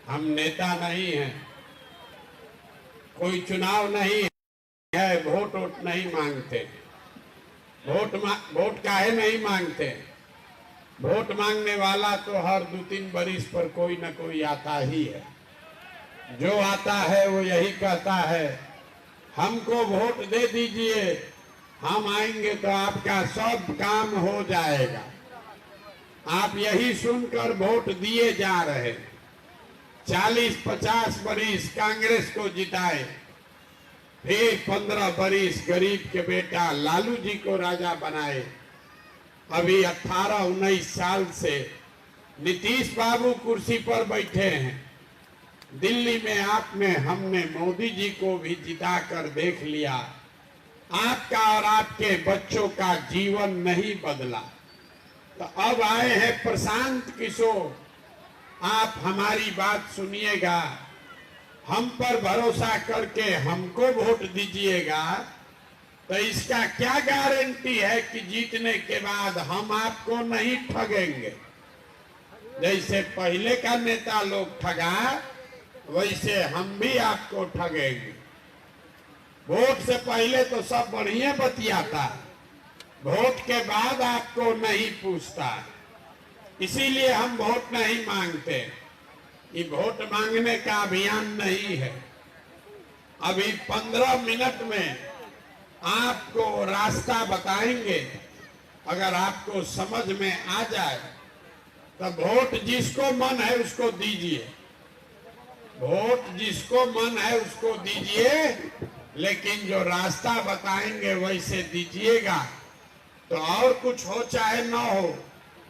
हम नेता नहीं हैं, कोई चुनाव नहीं है, वोट वोट नहीं मांगते। वोट काहे नहीं मांगते? वोट मांगने वाला तो हर 2-3 बरिस पर कोई न कोई आता ही है। जो आता है वो यही कहता है, हमको वोट दे दीजिए, हम आएंगे तो आपका सब काम हो जाएगा। आप यही सुनकर वोट दिए जा रहे। 40-50 बरिस कांग्रेस को जिताए, फिर 15 बरिस गरीब के बेटा लालू जी को राजा बनाए। अभी 18-19 साल से नीतीश बाबू कुर्सी पर बैठे हैं। दिल्ली में हमने मोदी जी को भी जिताकर देख लिया। आपका और आपके बच्चों का जीवन नहीं बदला। तो अब आए हैं प्रशांत किशोर, आप हमारी बात सुनिएगा, हम पर भरोसा करके हमको वोट दीजिएगा। तो इसका क्या गारंटी है कि जीतने के बाद हम आपको नहीं ठगेंगे? जैसे पहले का नेता लोग ठगा, वैसे हम भी आपको ठगेंगे। वोट से पहले तो सब बढ़िया बतियाता, वोट के बाद आपको नहीं पूछता। इसीलिए हम वोट नहीं मांगते। ये वोट मांगने का अभियान नहीं है। अभी 15 मिनट में आपको रास्ता बताएंगे। अगर आपको समझ में आ जाए तो वोट जिसको मन है उसको दीजिए, वोट जिसको मन है उसको दीजिए, लेकिन जो रास्ता बताएंगे वैसे दीजिएगा। तो और कुछ हो चाहे न हो,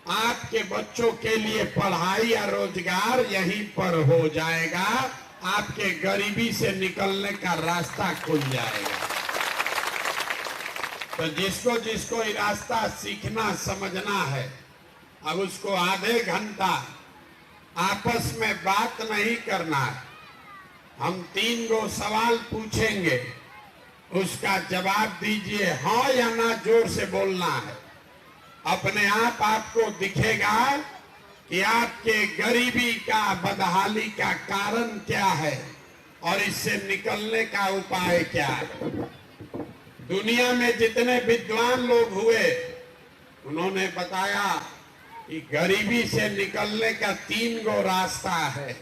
आपके बच्चों के लिए पढ़ाई या रोजगार यहीं पर हो जाएगा। आपके गरीबी से निकलने का रास्ता खुल जाएगा। तो जिसको जिसको ये रास्ता सीखना समझना है, अब उसको आधे घंटा आपस में बात नहीं करना है। हम 3 गो सवाल पूछेंगे, उसका जवाब दीजिए, हाँ या ना, जोर से बोलना है। अपने आप आपको दिखेगा कि आपके गरीबी का, बदहाली का कारण क्या है और इससे निकलने का उपाय क्या है। दुनिया में जितने विद्वान लोग हुए, उन्होंने बताया कि गरीबी से निकलने का 3 गो रास्ता है,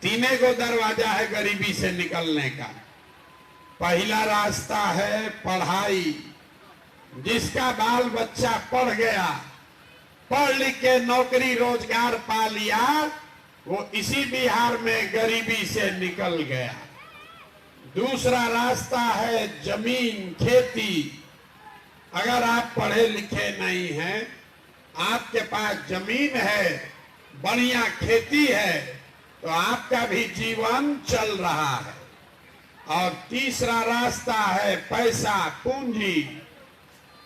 3 गो दरवाजा है गरीबी से निकलने का। पहला रास्ता है पढ़ाई। जिसका बाल बच्चा पढ़ गया, पढ़ लिख के नौकरी रोजगार पा लिया, वो इसी बिहार में गरीबी से निकल गया। दूसरा रास्ता है जमीन, खेती। अगर आप पढ़े लिखे नहीं हैं, आपके पास जमीन है, बढ़िया खेती है, तो आपका भी जीवन चल रहा है। और तीसरा रास्ता है पैसा, पूंजी।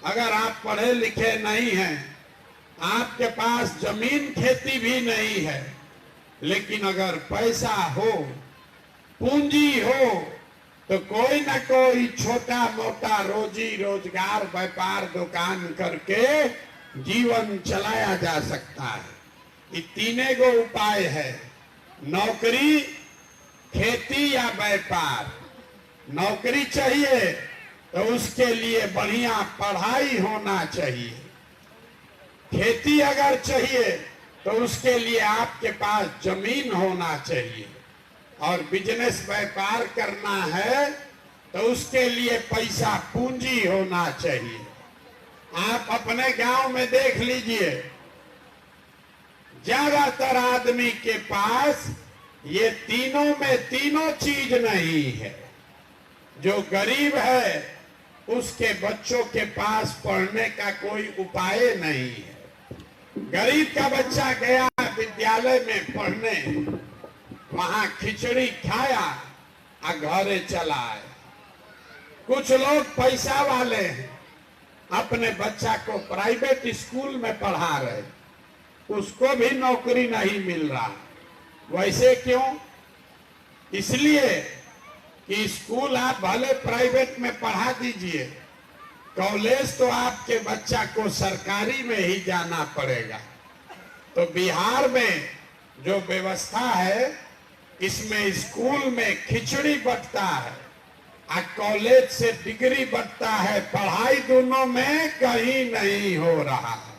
अगर आप पढ़े लिखे नहीं हैं, आपके पास जमीन खेती भी नहीं है, लेकिन अगर पैसा हो, पूंजी हो, तो कोई ना कोई छोटा मोटा रोजी रोजगार, व्यापार, दुकान करके जीवन चलाया जा सकता है। ये 3 गो उपाय है, नौकरी, खेती या व्यापार। नौकरी चाहिए तो उसके लिए बढ़िया पढ़ाई होना चाहिए। खेती अगर चाहिए तो उसके लिए आपके पास जमीन होना चाहिए। और बिजनेस, व्यापार करना है तो उसके लिए पैसा, पूंजी होना चाहिए। आप अपने गांव में देख लीजिए, ज्यादातर आदमी के पास ये तीनों चीज नहीं है। जो गरीब है उसके बच्चों के पास पढ़ने का कोई उपाय नहीं है। गरीब का बच्चा गया विद्यालय में पढ़ने, वहां खिचड़ी खाया और घरे चला आया। कुछ लोग पैसा वाले हैं, अपने बच्चा को प्राइवेट स्कूल में पढ़ा रहे, उसको भी नौकरी नहीं मिल रहा। वैसे क्यों? इसलिए कि स्कूल आप भले प्राइवेट में पढ़ा दीजिए, कॉलेज तो आपके बच्चा को सरकारी में ही जाना पड़ेगा। तो बिहार में जो व्यवस्था है इसमें स्कूल में खिचड़ी बंटता है और कॉलेज से डिग्री बंटता है, पढ़ाई दोनों में कहीं नहीं हो रहा है।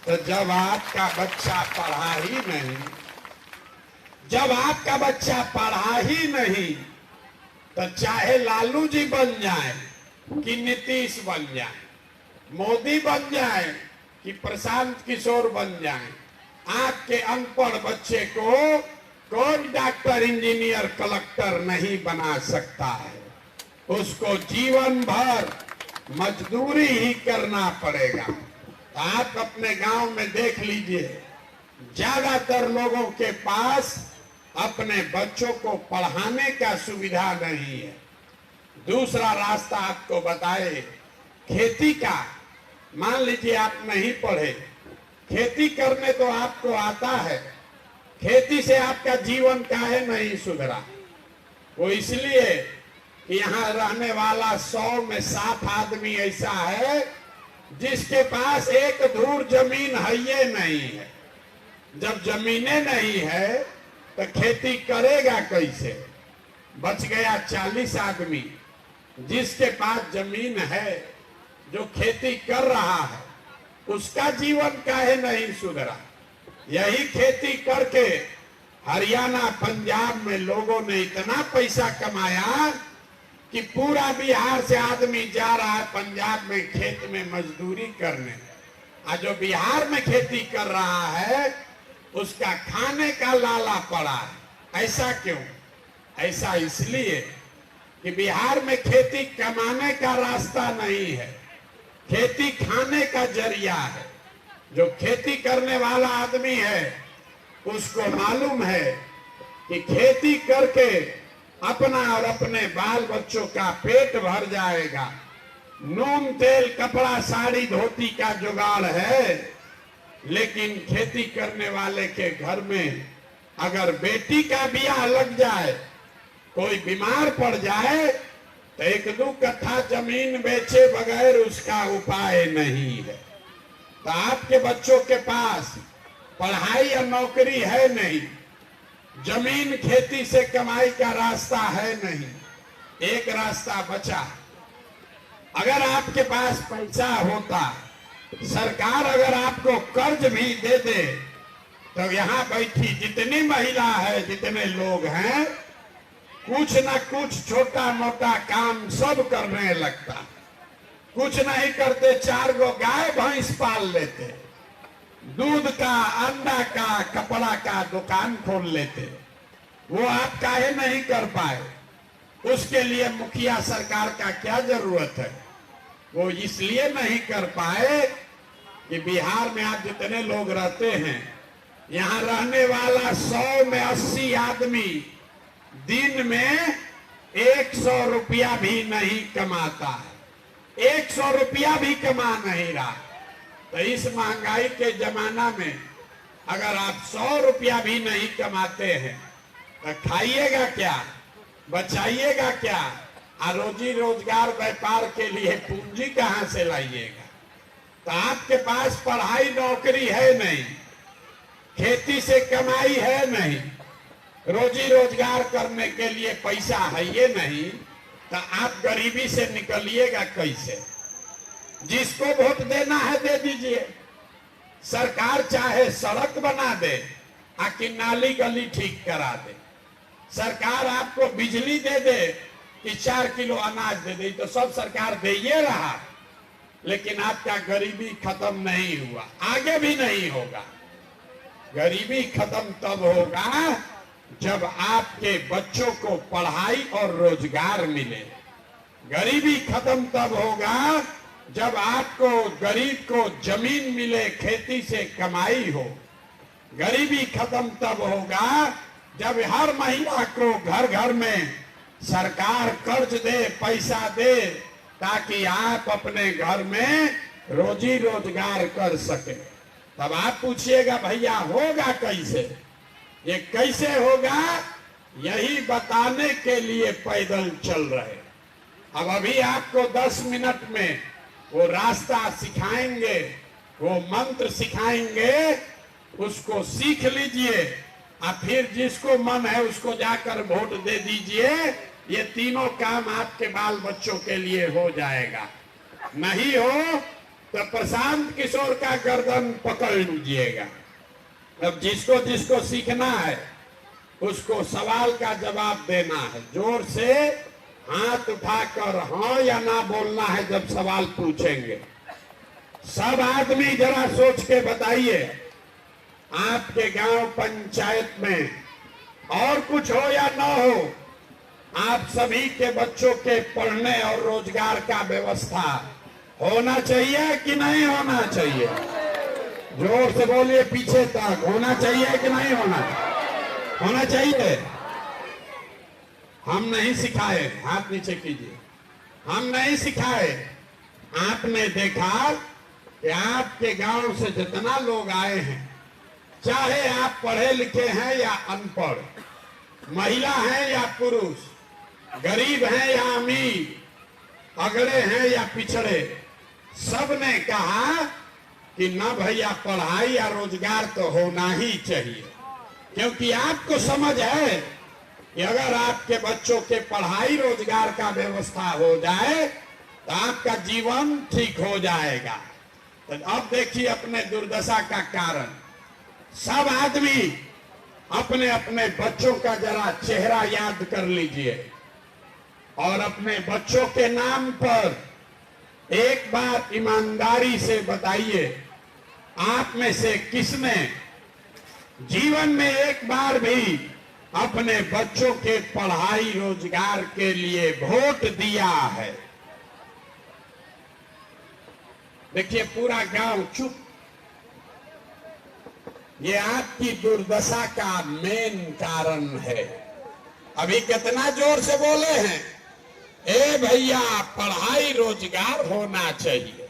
तो जब आपका बच्चा पढ़ा ही नहीं, जब आपका बच्चा पढ़ा ही नहीं, तो चाहे लालू जी बन जाए कि नीतीश बन जाए, मोदी बन जाए कि प्रशांत किशोर बन जाए, आपके अनपढ़ बच्चे को कोई डॉक्टर, इंजीनियर, कलेक्टर नहीं बना सकता है। उसको जीवन भर मजदूरी ही करना पड़ेगा। आप अपने गांव में देख लीजिए, ज्यादातर लोगों के पास अपने बच्चों को पढ़ाने का सुविधा नहीं है। दूसरा रास्ता आपको बताए, खेती का। मान लीजिए आप नहीं पढ़े, खेती करने तो आपको आता है, खेती से आपका जीवन काहे नहीं सुधरा? वो इसलिए कि यहाँ रहने वाला 100 में 7 आदमी ऐसा है जिसके पास एक धूर जमीन है ये नहीं है। जब जमीनें नहीं है तो खेती करेगा कैसे? बच गया 40 आदमी जिसके पास जमीन है, जो खेती कर रहा है, उसका जीवन काहे नहीं सुधरा? यही खेती करके हरियाणा, पंजाब में लोगों ने इतना पैसा कमाया कि पूरा बिहार से आदमी जा रहा है पंजाब में खेत में मजदूरी करने। आज जो बिहार में खेती कर रहा है उसका खाने का लाला पड़ा है। ऐसा क्यों? ऐसा इसलिए कि बिहार में खेती कमाने का रास्ता नहीं है, खेती खाने का जरिया है। जो खेती करने वाला आदमी है उसको मालूम है कि खेती करके अपना और अपने बाल बच्चों का पेट भर जाएगा। नून तेल कपड़ा साड़ी धोती का जुगाड़ है, लेकिन खेती करने वाले के घर में अगर बेटी का ब्याह लग जाए, कोई बीमार पड़ जाए तो 1-2 कट्ठा जमीन बेचे बगैर उसका उपाय नहीं है। तो आपके बच्चों के पास पढ़ाई या नौकरी है नहीं, जमीन खेती से कमाई का रास्ता है नहीं, एक रास्ता बचा। अगर आपके पास पैसा होता, सरकार अगर आपको कर्ज भी दे दे, तो यहाँ बैठी जितनी महिला है, जितने लोग हैं, कुछ ना कुछ छोटा मोटा काम सब करने लगता। कुछ नहीं करते, 4 गो गाय भैंस पाल लेते, दूध का, अंडा का, कपड़ा का दुकान खोल लेते। वो आप काहे नहीं कर पाए? उसके लिए मुखिया सरकार का क्या जरूरत है? वो इसलिए नहीं कर पाए कि बिहार में आप जितने लोग रहते हैं, यहाँ रहने वाला 100 में 80 आदमी दिन में 100 रुपया भी नहीं कमाता है। 100 रुपया भी कमा नहीं रहा। तो इस महंगाई के जमाना में अगर आप 100 रुपया भी नहीं कमाते हैं तो खाइएगा क्या, बचाइएगा क्या, और रोजी रोजगार व्यापार के लिए पूंजी कहां से लाइएगा? तो आपके पास पढ़ाई नौकरी है नहीं, खेती से कमाई है नहीं, रोजी रोजगार करने के लिए पैसा है ये नहीं, तो आप गरीबी से निकलिएगा कैसे? जिसको वोट देना है दे दीजिए। सरकार चाहे सड़क बना दे, आकि नाली गली ठीक करा दे, सरकार आपको बिजली दे दे कि 4 किलो अनाज दे दे, तो सब सरकार दे ये रहा, लेकिन आपका गरीबी खत्म नहीं हुआ, आगे भी नहीं होगा। गरीबी खत्म तब होगा जब आपके बच्चों को पढ़ाई और रोजगार मिले। गरीबी खत्म तब होगा जब आपको, गरीब को जमीन मिले, खेती से कमाई हो। गरीबी खत्म तब होगा जब हर महिला को घर घर में सरकार कर्ज दे, पैसा दे, ताकि आप अपने घर में रोजी रोजगार कर सके। तब आप पूछिएगा भैया होगा कैसे? ये कैसे होगा, यही बताने के लिए पैदल चल रहे। अब अभी आपको 10 मिनट में वो रास्ता सिखाएंगे, वो मंत्र सिखाएंगे, उसको सीख लीजिए। और फिर जिसको मन है उसको जाकर वोट दे दीजिए। ये तीनों काम आपके बाल बच्चों के लिए हो जाएगा। नहीं हो तो प्रशांत किशोर का गर्दन पकड़ लीजिएगा। अब जिसको जिसको सीखना है उसको सवाल का जवाब देना है। जोर से हाथ उठाकर हाँ या ना बोलना है जब सवाल पूछेंगे। सब आदमी जरा सोच के बताइए, आपके गांव पंचायत में और कुछ हो या ना हो, आप सभी के बच्चों के पढ़ने और रोजगार का व्यवस्था होना चाहिए कि नहीं होना चाहिए? जोर से बोलिए, पीछे तक होना चाहिए कि नहीं होना चाहिए? हम नहीं सिखाए, हाथ नीचे कीजिए। हम नहीं सिखाए। आपने देखा कि आपके गांव से जितना लोग आए हैं, चाहे आप पढ़े लिखे हैं या अनपढ़, महिला हैं या पुरुष, गरीब हैं या अमीर, अगड़े हैं या पिछड़े, सब ने कहा कि ना भैया पढ़ाई या रोजगार तो होना ही चाहिए। क्योंकि आपको समझ है कि अगर आपके बच्चों के पढ़ाई रोजगार का व्यवस्था हो जाए तो आपका जीवन ठीक हो जाएगा। तो अब देखिए अपने दुर्दशा का कारण। सब आदमी अपने अपने बच्चों का जरा चेहरा याद कर लीजिए और अपने बच्चों के नाम पर एक बार ईमानदारी से बताइए, आप में से किसने जीवन में एक बार भी अपने बच्चों के पढ़ाई रोजगार के लिए वोट दिया है? देखिए पूरा गांव चुप। ये आपकी दुर्दशा का मेन कारण है। अभी कितना जोर से बोले हैं, ए भैया पढ़ाई रोजगार होना चाहिए,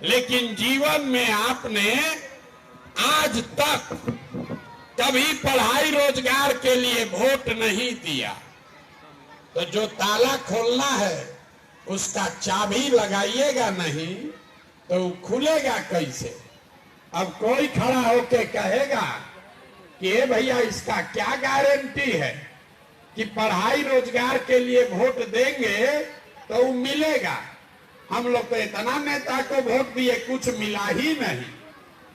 लेकिन जीवन में आपने आज तक कभी पढ़ाई रोजगार के लिए वोट नहीं दिया। तो जो ताला खोलना है उसका चाबी लगाइएगा नहीं तो खुलेगा कैसे? अब कोई खड़ा होके कहेगा कि ए भैया इसका क्या गारंटी है कि पढ़ाई रोजगार के लिए वोट देंगे तो वो मिलेगा? हम लोग तो इतना नेता को वोट दिए, कुछ मिला ही नहीं।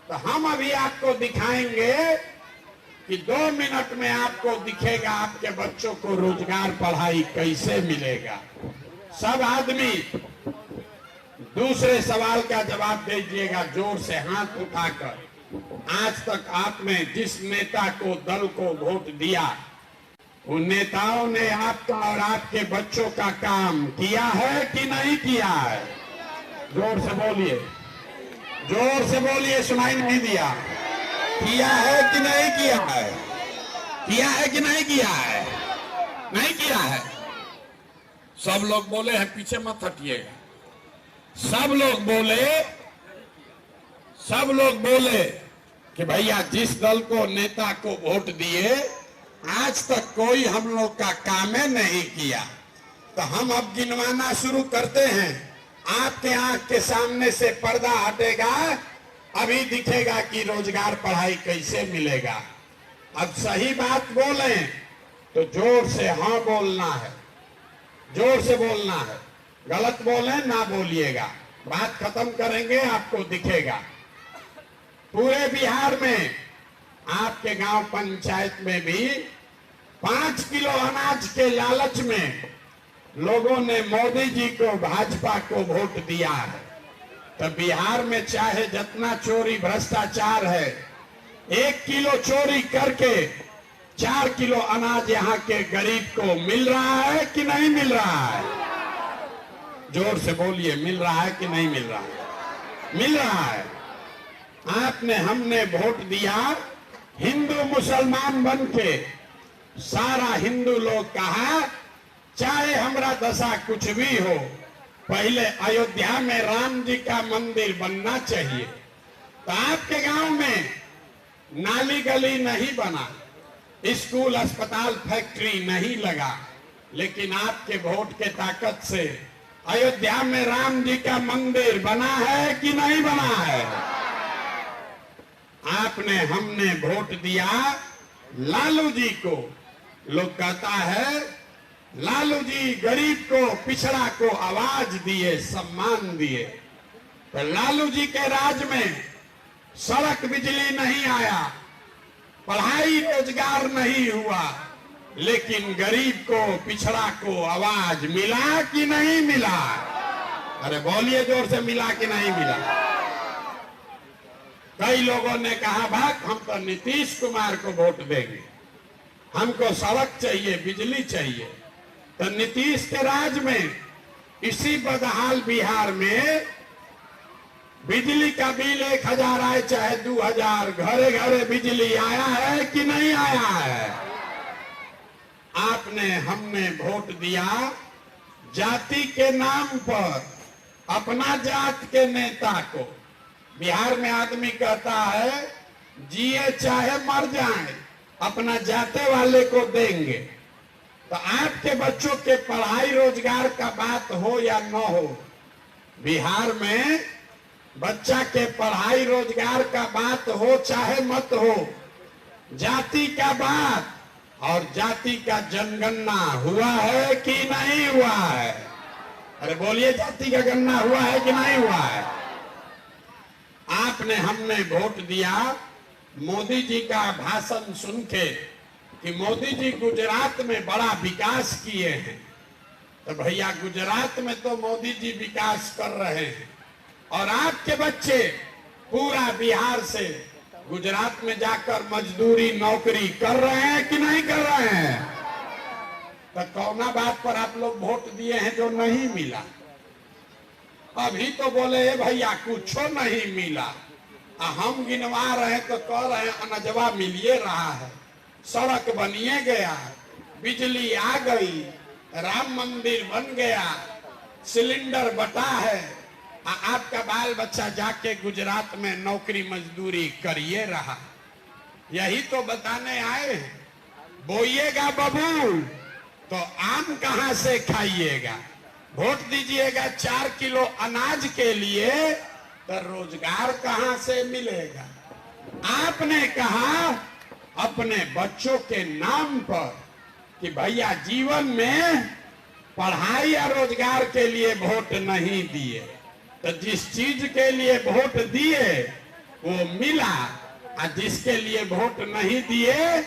तो हम अभी आपको दिखाएंगे कि 2 मिनट में आपको दिखेगा आपके बच्चों को रोजगार पढ़ाई कैसे मिलेगा। सब आदमी दूसरे सवाल का जवाब दीजिएगा जोर से हाथ उठाकर। आज तक आपने जिस नेता को, दल को वोट दिया, उन नेताओं ने आपका और आपके बच्चों का काम किया है कि नहीं किया है? जोर से बोलिए, जोर से बोलिए, सुनाई नहीं दिया। किया है कि नहीं किया है? किया है कि नहीं किया है? नहीं किया है। सब लोग बोले हैं, पीछे मत हटिएगा। सब लोग बोले कि भैया जिस दल को, नेता को वोट दिए, आज तक कोई हम लोग का काम नहीं किया। तो हम अब गिनवाना शुरू करते हैं। आपके आंख के सामने से पर्दा हटेगा, अभी दिखेगा कि रोजगार पढ़ाई कैसे मिलेगा। अब सही बात बोले तो जोर से हाँ बोलना है, जोर से बोलना है। गलत बोले ना बोलिएगा। बात खत्म करेंगे, आपको दिखेगा। पूरे बिहार में आपके गांव पंचायत में भी 5 किलो अनाज के लालच में लोगों ने मोदी जी को, भाजपा को वोट दिया है। तो बिहार में चाहे जितना चोरी भ्रष्टाचार है, 1 किलो चोरी करके 4 किलो अनाज यहाँ के गरीब को मिल रहा है कि नहीं मिल रहा है? जोर से बोलिए, मिल रहा है कि नहीं मिल रहा है? मिल रहा है। आपने, हमने वोट दिया हिंदू मुसलमान बन के। सारा हिंदू लोग कहा चाहे हमारा दशा कुछ भी हो, पहले अयोध्या में राम जी का मंदिर बनना चाहिए। तो आपके गांव में नाली गली नहीं बना, स्कूल अस्पताल फैक्ट्री नहीं लगा, लेकिन आपके वोट के ताकत से अयोध्या में राम जी का मंदिर बना है कि नहीं बना है? आपने, हमने वोट दिया लालू जी को लोग कहता है, लालू जी गरीब को, पिछड़ा को आवाज दिए, सम्मान दिए। तो लालू जी के राज में सड़क बिजली नहीं आया, पढ़ाई रोजगार नहीं हुआ, लेकिन गरीब को, पिछड़ा को आवाज मिला कि नहीं मिला? अरे बोलिए जोर से, मिला कि नहीं मिला? कई लोगों ने कहा भाग हम तो नीतीश कुमार को वोट देंगे, हमको सड़क चाहिए, बिजली चाहिए। तो नीतीश के राज में इसी बदहाल बिहार में बिजली का बिल 1000 आए चाहे 2000, घरे घरे बिजली आया है कि नहीं आया है? आपने, हमने वोट दिया जाति के नाम पर, अपना जात के नेता को। बिहार में आदमी कहता है जिए चाहे मर जाए, अपना जाते वाले को देंगे। तो आपके बच्चों के पढ़ाई रोजगार का बात हो या न हो, बिहार में बच्चा के पढ़ाई रोजगार का बात हो चाहे मत हो, जाति का बात और जाति का जनगणना हुआ है कि नहीं हुआ है? अरे बोलिए, जाति का गणना हुआ है कि नहीं हुआ है? आपने, हमने वोट दिया मोदी जी का भाषण सुन के कि मोदी जी गुजरात में बड़ा विकास किए हैं। तो भैया गुजरात में तो मोदी जी विकास कर रहे हैं और आपके बच्चे पूरा बिहार से गुजरात में जाकर मजदूरी नौकरी कर रहे हैं कि नहीं कर रहे हैं? तो कौना बात पर आप लोग वोट दिए हैं जो नहीं मिला? अभी तो बोले भैया कुछ नहीं मिला, हम गिनवा रहे तो कह रहे हैं अनजवा मिलिए रहा है, सड़क बनिए गया, बिजली आ गई, राम मंदिर बन गया, सिलेंडर बटा है, आपका बाल बच्चा जाके गुजरात में नौकरी मजदूरी करिए रहा। यही तो बताने आए हैं। बोइएगा बबूल तो आम कहां से खाइएगा? वोट दीजिएगा 4 किलो अनाज के लिए तो रोजगार कहां से मिलेगा? आपने कहा अपने बच्चों के नाम पर कि भैया जीवन में पढ़ाई या रोजगार के लिए वोट नहीं दिए, तो जिस चीज के लिए वोट दिए वो मिला और जिसके लिए वोट नहीं दिए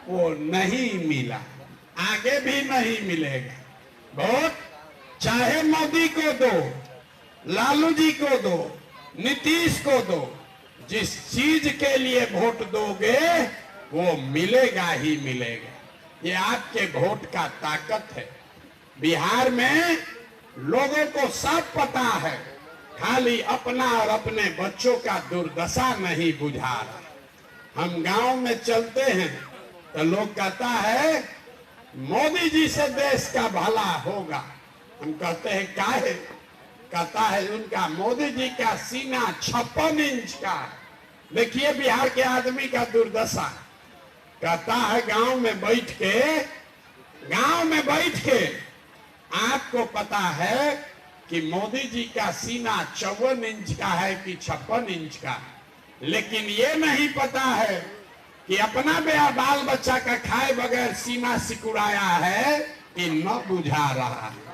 वो नहीं मिला, आगे भी नहीं मिलेगा। वोट चाहे मोदी को दो, लालू जी को दो, नीतीश को दो, जिस चीज के लिए वोट दोगे वो मिलेगा ही मिलेगा। ये आपके वोट का ताकत है। बिहार में लोगों को सब पता है, खाली अपना और अपने बच्चों का दुर्दशा नहीं बुझा रहा। हम गांव में चलते हैं तो लोग कहता है मोदी जी से देश का भला होगा। हम कहते हैं काहे? कहता है उनका, मोदी जी का सीना 56 इंच का। देखिए बिहार के आदमी का दुर्दशा। कहता है गांव में बैठ के आपको पता है कि मोदी जी का सीना 54 इंच का है कि 56 इंच का, लेकिन ये नहीं पता है कि अपना बाल बच्चा का खाए बगैर सीना सिकुड़ाया है कि न बुझा रहा है।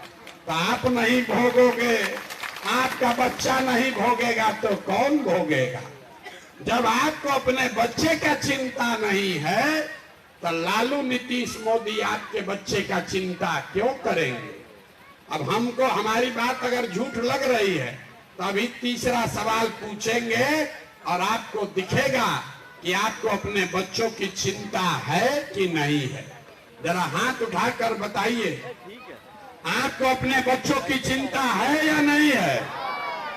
तो आप नहीं भोगोगे, आपका बच्चा नहीं भोगेगा तो कौन भोगेगा? जब आपको अपने बच्चे का चिंता नहीं है तो लालू, नीतीश, मोदी आपके बच्चे का चिंता क्यों करेंगे? अब हमको हमारी बात अगर झूठ लग रही है तो अभी तीसरा सवाल पूछेंगे और आपको दिखेगा कि आपको अपने बच्चों की चिंता है कि नहीं है। जरा हाथ उठाकर बताइए, आपको अपने बच्चों की चिंता है या नहीं है?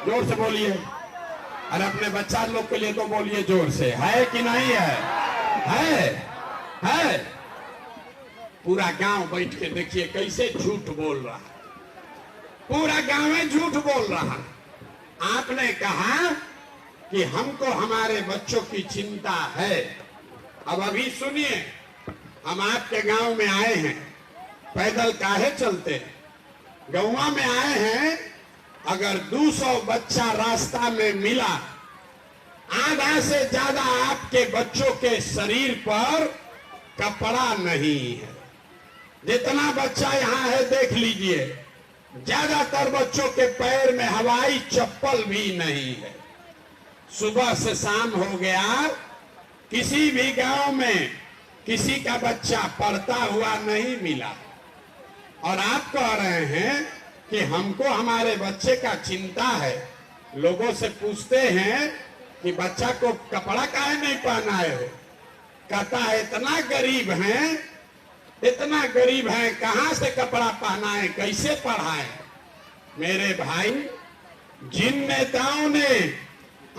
जोर से बोलिए। अरे अपने बच्चा लोग के लिए तो बोलिए जोर से, है कि नहीं है? है। पूरा गांव बैठ के देखिए कैसे झूठ बोल रहा है, पूरा गांव में झूठ बोल रहा। आपने कहा कि हमको हमारे बच्चों की चिंता है। अब अभी सुनिए, हम आपके गांव में आए हैं, पैदल काहे चलते? गौवा में आए हैं, अगर 200 बच्चा रास्ता में मिला, आधा से ज्यादा आपके बच्चों के शरीर पर कपड़ा नहीं है। जितना बच्चा यहाँ है देख लीजिए, ज्यादातर बच्चों के पैर में हवाई चप्पल भी नहीं है। सुबह से शाम हो गया, किसी भी गांव में किसी का बच्चा पढ़ता हुआ नहीं मिला। और आप कह रहे हैं कि हमको हमारे बच्चे का चिंता है। लोगों से पूछते हैं कि बच्चा को कपड़ा काहे नहीं पहनाए हो, कहता है इतना गरीब हैं, कहां से कपड़ा पहनाए, कैसे पढ़ाए। मेरे भाई, जिन नेताओं ने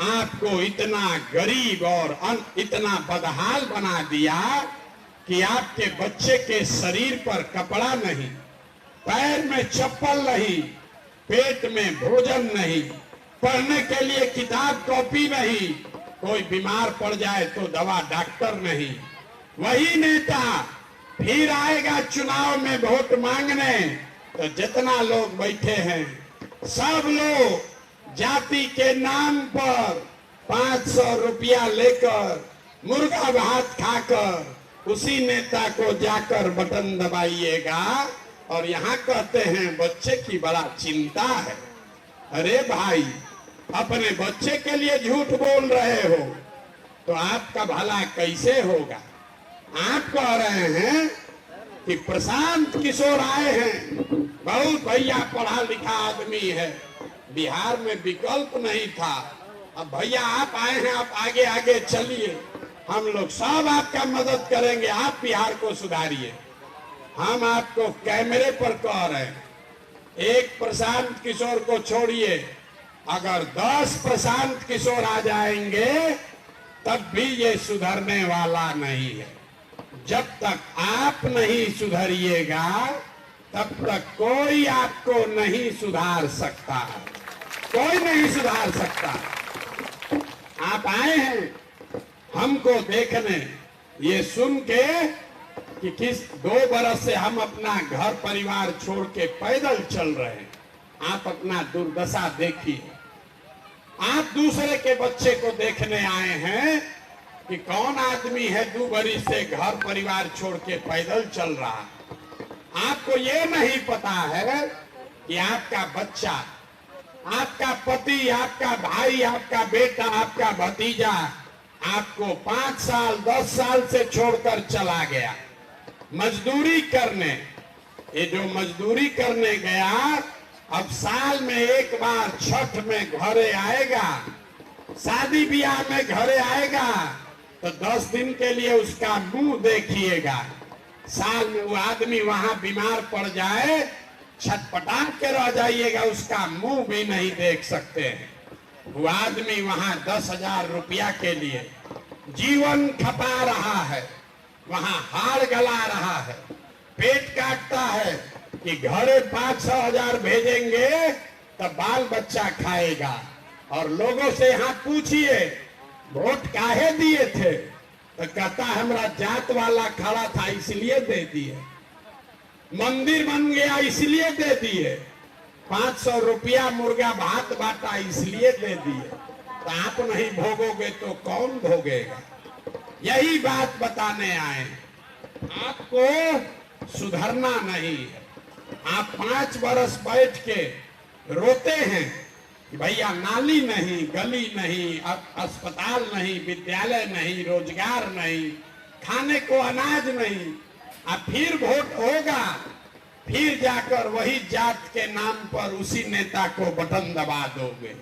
आपको इतना गरीब और इतना बदहाल बना दिया कि आपके बच्चे के शरीर पर कपड़ा नहीं, पैर में चप्पल नहीं, पेट में भोजन नहीं, पढ़ने के लिए किताब कॉपी नहीं, कोई बीमार पड़ जाए तो दवा डॉक्टर नहीं, वही नेता फिर आएगा चुनाव में वोट मांगने, तो जितना लोग बैठे हैं सब लोग जाति के नाम पर 500 रुपया लेकर मुर्गा भात खाकर उसी नेता को जाकर बटन दबाइएगा और यहाँ कहते हैं बच्चे की बड़ा चिंता है। अरे भाई, अपने बच्चे के लिए झूठ बोल रहे हो तो आपका भला कैसे होगा। आप कह रहे हैं कि प्रशांत किशोर आए हैं, बहुत भैया पढ़ा लिखा आदमी है, बिहार में विकल्प नहीं था, अब भैया आप आए हैं, आप आगे आगे चलिए, हम लोग सब आपका मदद करेंगे, आप बिहार को सुधारिए। हम आपको कैमरे पर कह रहे हैं, एक प्रशांत किशोर को छोड़िए, अगर 10 प्रशांत किशोर आ जाएंगे तब भी ये सुधरने वाला नहीं है। जब तक आप नहीं सुधरिएगा तब तक कोई आपको नहीं सुधार सकता, कोई नहीं सुधार सकता। आप आए हैं हमको देखने, ये सुन के कि किस 2 बरस से हम अपना घर परिवार छोड़ के पैदल चल रहे हैं। आप अपना दुर्दशा देखिए। आप दूसरे के बच्चे को देखने आए हैं कि कौन आदमी है 2 बरस से घर परिवार छोड़ के पैदल चल रहा है। आपको ये नहीं पता है कि आपका बच्चा, आपका पति, आपका भाई, आपका बेटा, आपका भतीजा आपको 5 साल 10 साल से छोड़कर चला गया मजदूरी करने। ये जो मजदूरी करने गया अब साल में एक बार छठ में घरे आएगा, शादी ब्याह में घरे आएगा तो 10 दिन के लिए उसका मुंह देखिएगा। साल में वो आदमी वहां बीमार पड़ जाए, छटपटा के रह जाइएगा, उसका मुंह भी नहीं देख सकते हैं। वो आदमी वहां 10,000 रुपया के लिए जीवन खपा रहा है, वहां हाड़ गला रहा है, पेट काटता है कि घरे 5-6 हजार भेजेंगे तब बाल बच्चा खाएगा। और लोगों से यहाँ पूछिए वोट काहे दिए थे, तो कहता हमरा जात वाला खड़ा था इसलिए दे दिए, मंदिर बन गया इसलिए दे दिए, 500 रुपया मुर्गा भात बांटा इसलिए दे दिए। तो आप नहीं भोगोगे तो कौन भोगेगा। यही बात बताने आए। आपको सुधरना नहीं है। आप 5 बरस बैठ के रोते हैं कि भैया नाली नहीं, गली नहीं, अस्पताल नहीं, विद्यालय नहीं, रोजगार नहीं, खाने को अनाज नहीं। अब फिर वोट होगा, फिर जाकर वही जात के नाम पर उसी नेता को बटन दबा दोगे।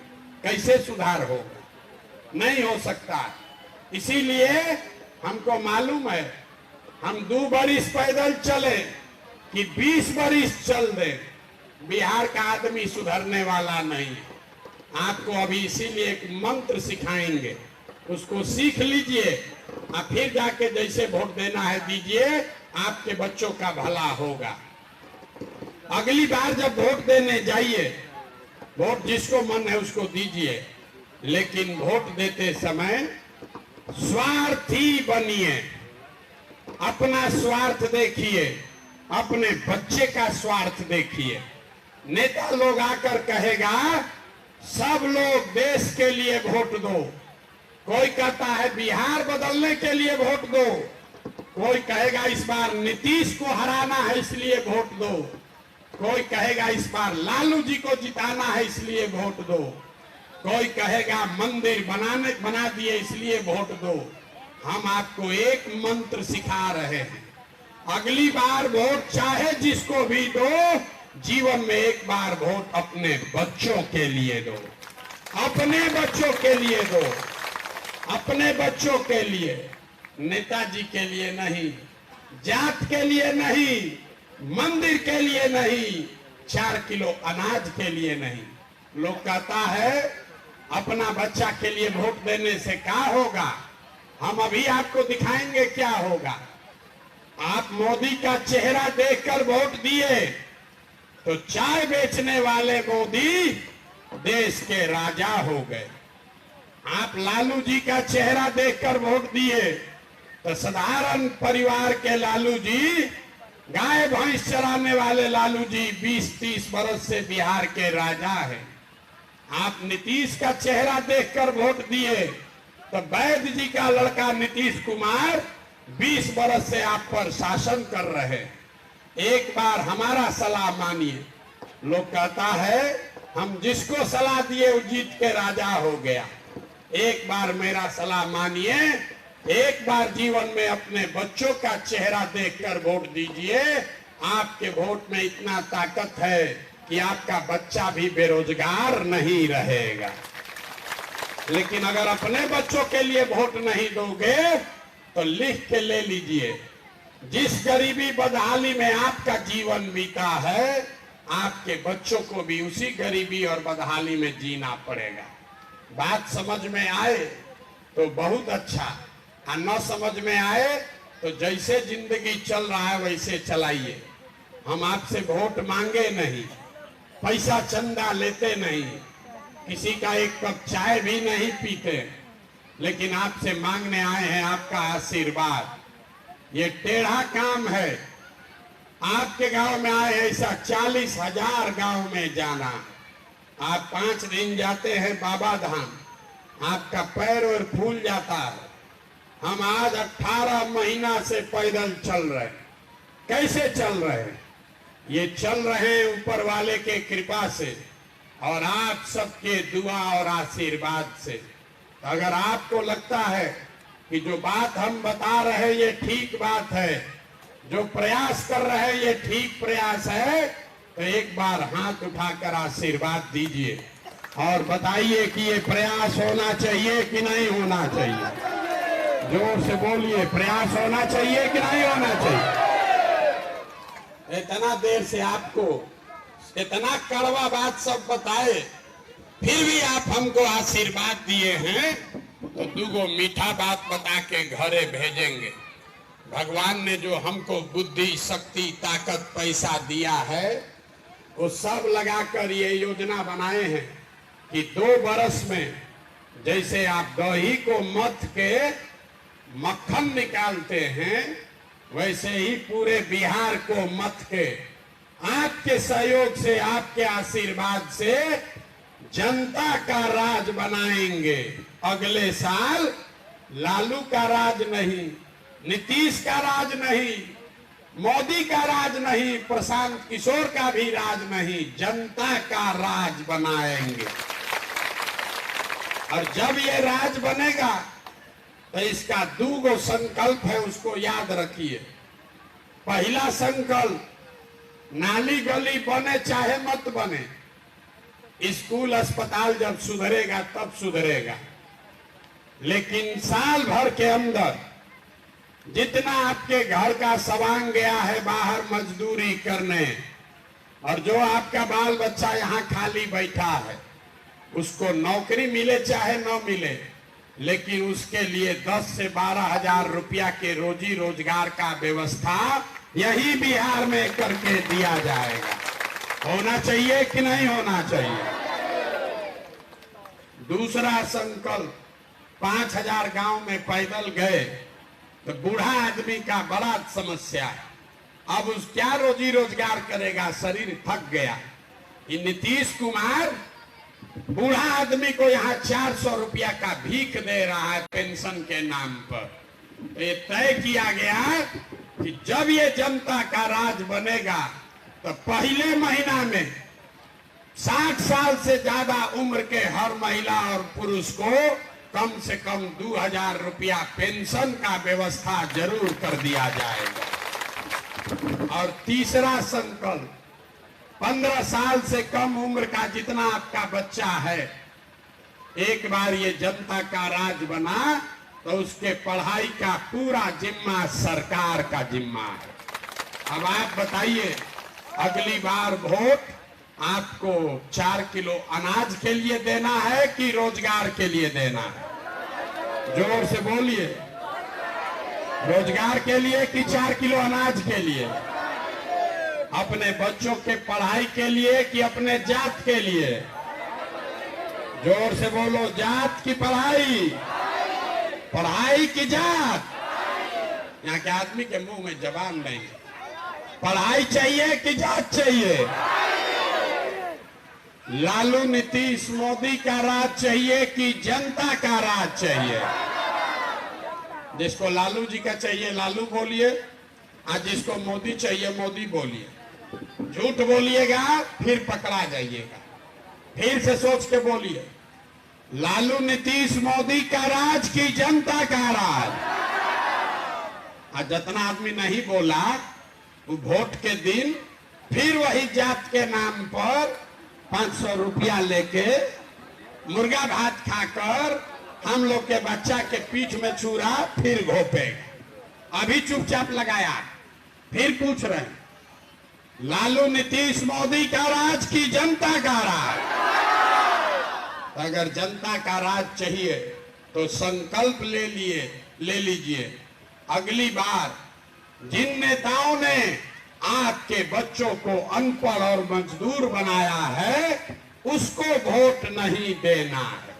कैसे सुधार होगा? नहीं हो सकता। इसीलिए हमको मालूम है, हम 2 बरिस पैदल चले कि 20 बरिस चल दे, बिहार का आदमी सुधरने वाला नहीं है। आपको अभी इसीलिए एक मंत्र सिखाएंगे, उसको सीख लीजिए और फिर जाके जैसे वोट देना है दीजिए, आपके बच्चों का भला होगा। अगली बार जब वोट देने जाइए, वोट जिसको मन है उसको दीजिए, लेकिन वोट देते समय स्वार्थी बनिए। अपना स्वार्थ देखिए, अपने बच्चे का स्वार्थ देखिए। नेता लोग आकर कहेगा सब लोग देश के लिए वोट दो, कोई कहता है बिहार बदलने के लिए वोट दो, कोई कहेगा इस बार नीतीश को हराना है इसलिए वोट दो, कोई कहेगा इस बार लालू जी को जिताना है इसलिए वोट दो, कोई कहेगा मंदिर बना दिए इसलिए वोट दो। हम आपको एक मंत्र सिखा रहे हैं, अगली बार वोट चाहे जिसको भी दो, जीवन में एक बार वोट अपने बच्चों के लिए दो, अपने बच्चों के लिए दो, अपने बच्चों के लिए, नेताजी के लिए नहीं, जात के लिए नहीं, मंदिर के लिए नहीं, 4 किलो अनाज के लिए नहीं। लोग कहता है अपना बच्चा के लिए वोट देने से क्या होगा, हम अभी आपको दिखाएंगे क्या होगा। आप मोदी का चेहरा देखकर वोट दिए तो चाय बेचने वाले मोदी देश के राजा हो गए। आप लालू जी का चेहरा देखकर वोट दिए तो साधारण परिवार के लालू जी, गाय भैंस चराने वाले लालू जी 20-30 बरस से बिहार के राजा हैं। आप नीतीश का चेहरा देखकर वोट दिए तो वैद्य जी का लड़का नीतीश कुमार 20 बरस से आप पर शासन कर रहे। एक बार हमारा सलाह मानिए। लोग कहता है हम जिसको सलाह दिए वो जीत के राजा हो गया। एक बार मेरा सलाह मानिए, एक बार जीवन में अपने बच्चों का चेहरा देखकर वोट दीजिए। आपके वोट में इतना ताकत है कि आपका बच्चा भी बेरोजगार नहीं रहेगा। लेकिन अगर अपने बच्चों के लिए वोट नहीं दोगे तो लिख के ले लीजिए, जिस गरीबी बदहाली में आपका जीवन बीता है, आपके बच्चों को भी उसी गरीबी और बदहाली में जीना पड़ेगा। बात समझ में आए तो बहुत अच्छा, और न समझ में आए तो जैसे जिंदगी चल रहा है वैसे चलाइए। हम आपसे वोट मांगे नहीं, पैसा चंदा लेते नहीं, किसी का एक कप चाय भी नहीं पीते, लेकिन आपसे मांगने आए हैं आपका आशीर्वाद। ये टेढ़ा काम है। आपके गांव में आए ऐसा 40,000 गांव में जाना। आप 5 दिन जाते हैं बाबा धाम, आपका पैर और फूल जाता है। हम आज 18 महीना से पैदल चल रहे। कैसे चल रहे हैं? ये चल रहे हैं ऊपर वाले के कृपा से और आप सबके दुआ और आशीर्वाद से। अगर आपको लगता है कि जो बात हम बता रहे हैं ये ठीक बात है, जो प्रयास कर रहे हैं ये ठीक प्रयास है, तो एक बार हाथ उठाकर आशीर्वाद दीजिए और बताइए कि ये प्रयास होना चाहिए कि नहीं होना चाहिए। जोर से बोलिए, प्रयास होना चाहिए कि नहीं होना चाहिए। इतना देर से आपको इतना कड़वा बात सब बताए, फिर भी आप हमको आशीर्वाद दिए हैं, तो 2 मीठा बात बता के घरे भेजेंगे। भगवान ने जो हमको बुद्धि, शक्ति, ताकत, पैसा दिया है, वो सब लगाकर ये योजना बनाए हैं कि 2 बरस में जैसे आप दही को मथ के मक्खन निकालते हैं, वैसे ही पूरे बिहार को मथ के आपके सहयोग से, आपके आशीर्वाद से जनता का राज बनाएंगे। अगले साल लालू का राज नहीं, नीतीश का राज नहीं, मोदी का राज नहीं, प्रशांत किशोर का भी राज नहीं, जनता का राज बनाएंगे। और जब ये राज बनेगा तो इसका 2 संकल्प है, उसको याद रखिए। पहला संकल्प, नाली गली बने चाहे मत बने, स्कूल अस्पताल जब सुधरेगा तब सुधरेगा, लेकिन साल भर के अंदर जितना आपके घर का सवांग गया है बाहर मजदूरी करने, और जो आपका बाल बच्चा यहाँ खाली बैठा है, उसको नौकरी मिले चाहे न मिले, लेकिन उसके लिए 10 से 12 हजार रुपया के रोजी रोजगार का व्यवस्था यही बिहार में करके दिया जाएगा। होना चाहिए कि नहीं होना चाहिए? दूसरा संकल्प, 5000 गांव में पैदल गए तो बूढ़ा आदमी का बड़ा समस्या है। अब उस क्या रोजी रोजगार करेगा, शरीर थक गया। ये नीतीश कुमार बूढ़ा आदमी को यहाँ 400 रुपया का भीख दे रहा है पेंशन के नाम पर। ये तय किया गया कि जब ये जनता का राज बनेगा तो पहले महीना में 60 साल से ज्यादा उम्र के हर महिला और पुरुष को कम से कम 2000 रुपया पेंशन का व्यवस्था जरूर कर दिया जाएगा। और तीसरा संकल्प, 15 साल से कम उम्र का जितना आपका बच्चा है, एक बार ये जनता का राज बना तो उसके पढ़ाई का पूरा जिम्मा सरकार का जिम्मा है। अब आप बताइए, अगली बार वोट आपको 4 किलो अनाज के लिए देना है कि रोजगार के लिए देना है? जोर से बोलिए, रोजगार के लिए कि 4 किलो अनाज के लिए? अपने बच्चों के पढ़ाई के लिए कि अपने जात के लिए? जोर से बोलो, जात की पढ़ाई, पढ़ाई की जात? यहाँ के आदमी के मुंह में जबान नहीं है। पढ़ाई चाहिए कि जात चाहिए? लालू नीतीश मोदी का राज चाहिए कि जनता का राज चाहिए? जिसको लालू जी का चाहिए लालू बोलिए, आज जिसको मोदी चाहिए मोदी बोलिए। झूठ बोलिएगा फिर पकड़ा जाइएगा। फिर से सोच के बोलिए, लालू नीतीश मोदी का राज की जनता का राज? आज जितना आदमी नहीं बोला वो वोट के दिन फिर वही जात के नाम पर 500 रुपया लेके मुर्गा भात खाकर हम लोग के बच्चा के पीठ में छुरा फिर घोपेगा। अभी चुपचाप लगाया, फिर पूछ रहे हैं लालू नीतीश मोदी का राज की जनता का राज? अगर जनता का राज चाहिए तो संकल्प ले लीजिए, अगली बार जिन नेताओं ने आपके बच्चों को अनपढ़ और मजदूर बनाया है उसको वोट नहीं देना है,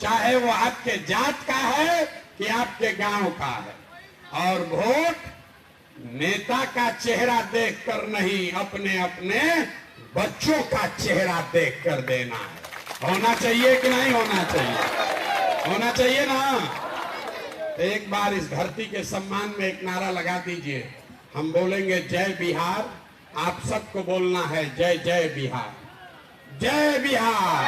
चाहे वो आपके जात का है कि आपके गांव का है। और वोट नेता का चेहरा देखकर नहीं, अपने अपने बच्चों का चेहरा देखकर देना है। होना चाहिए कि नहीं होना चाहिए? होना चाहिए ना? तो एक बार इस धरती के सम्मान में एक नारा लगा दीजिए। हम बोलेंगे जय बिहार, आप सबको बोलना है जय जय बिहार, जय बिहार।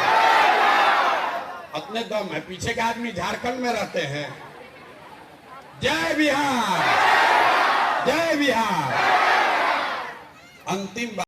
अपने दम है, पीछे के आदमी झारखंड में रहते हैं। जय बिहार, जय बिहार। अंतिम बात